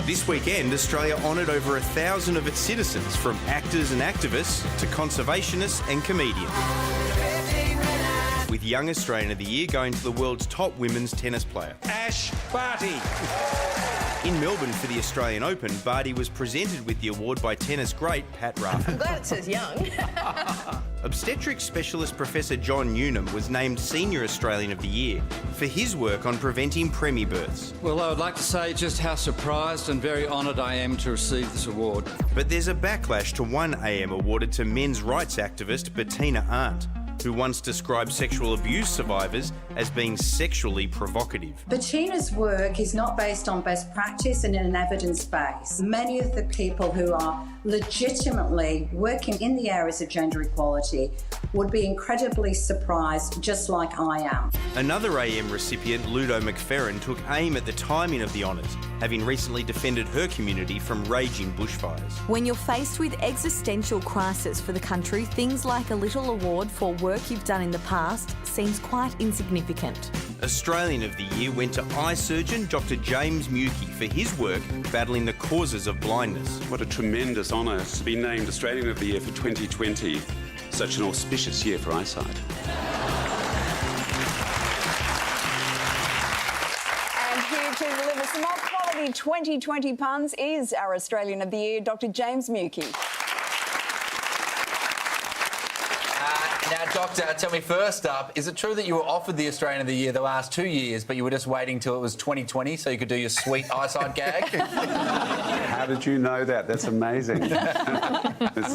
This weekend, Australia honoured over 1,000 of its citizens, from actors and activists to conservationists and comedians, with Young Australian of the Year going to the world's top women's tennis player, Ash Barty. In Melbourne for the Australian Open, Barty was presented with the award by tennis great Pat Raffin. I'm glad it says young. Obstetrics specialist Professor John Newnham was named Senior Australian of the Year for his work on preventing births. Well, I would like to say just how surprised and very honoured I am to receive this award. But there's a backlash to one AM awarded to men's rights activist Bettina Arndt, who once described sexual abuse survivors as being sexually provocative. Bettina's work is not based on best practice and in an evidence base. Many of the people who are legitimately working in the areas of gender equality would be incredibly surprised, just like I am. Another AM recipient, Ludo McFerrin, took aim at the timing of the honours, having recently defended her community from raging bushfires. When you're faced with existential crisis for the country, things like a little award for work you've done in the past seems quite insignificant. Australian of the Year went to eye surgeon Dr. James Mukey for his work battling the causes of blindness. What a tremendous honour to be named Australian of the Year for 2020. Such an auspicious year for eyesight. And here to deliver some more quality 2020 puns is our Australian of the Year, Dr. James Mukey. Now, Doctor, tell me first up, is it true that you were offered the Australian of the Year the last 2 years, but you were just waiting till it was 2020 so you could do your sweet eyesight gag? How did you know that? That's amazing. It's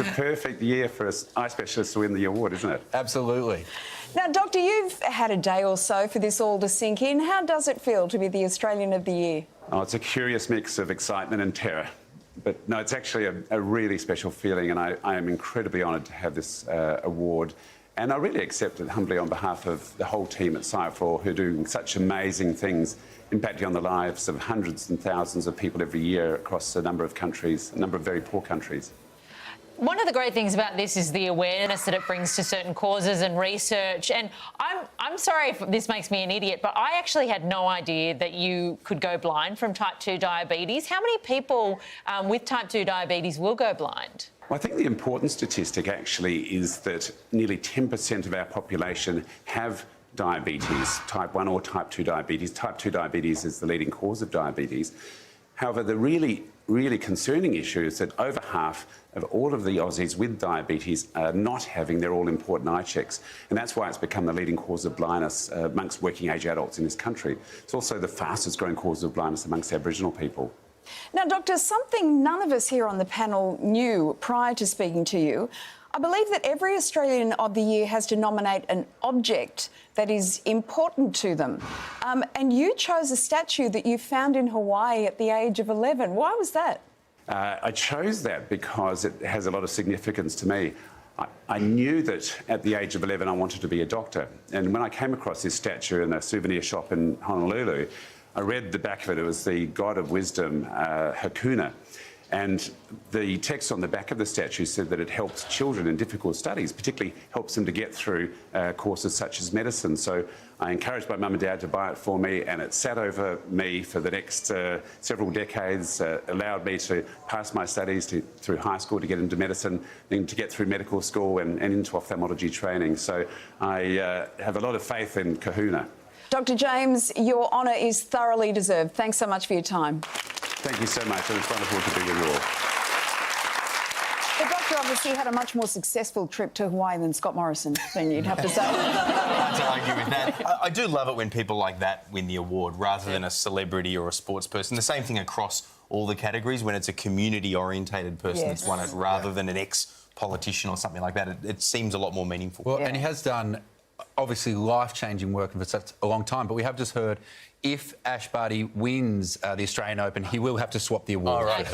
a perfect year for an eye specialist to win the award, isn't it? Absolutely. Now, Doctor, you've had a day or so for this all to sink in. How does it feel to be the Australian of the Year? Oh, it's a curious mix of excitement and terror. But no, it's actually a really special feeling, and I am incredibly honoured to have this award. And I really accept it humbly on behalf of the whole team at Sci4, who are doing such amazing things, impacting on the lives of hundreds and thousands of people every year across a number of countries, a number of very poor countries. One of the great things about this is the awareness that it brings to certain causes and research. And I'm sorry if this makes me an idiot, but I actually had no idea that you could go blind from type 2 diabetes. How many people with type 2 diabetes will go blind? Well, I think the important statistic actually is that nearly 10% of our population have diabetes, type 1 or type 2 diabetes. Type 2 diabetes is the leading cause of diabetes. However, the really concerning issue is that over half of all of the Aussies with diabetes are not having their all-important eye checks, and that's why it's become the leading cause of blindness amongst working-age adults in this country. It's also the fastest-growing cause of blindness amongst Aboriginal people. Now, Doctor, something none of us here on the panel knew prior to speaking to you. I believe that every Australian of the Year has to nominate an object that is important to them. And you chose a statue that you found in Hawaii at the age of 11. Why was that? I chose that because it has a lot of significance to me. I knew that at the age of 11 I wanted to be a doctor. And when I came across this statue in a souvenir shop in Honolulu, I read the back of it. It was the god of wisdom, Hakuna. And the text on the back of the statue said that it helps children in difficult studies, particularly helps them to get through courses such as medicine. So I encouraged my mum and dad to buy it for me, and it sat over me for the next several decades, allowed me to pass my studies through high school to get into medicine, then to get through medical school and into ophthalmology training. So I have a lot of faith in Kahuna. Dr. James, your honour is thoroughly deserved. Thanks so much for your time. Thank you so much, and it's wonderful to be with you all. The doctor obviously had a much more successful trip to Hawaii than Scott Morrison, then you'd have to say. Hard to argue with that. I do love it when people like that win the award rather than a celebrity or a sports person. The same thing across all the categories, when it's a community-orientated person that's won it rather than an ex-politician or something like that. It seems a lot more meaningful. Well, and he has done, obviously, life-changing work for such a long time, but we have just heard if Ash Barty wins the Australian Open, he will have to swap the award. All right.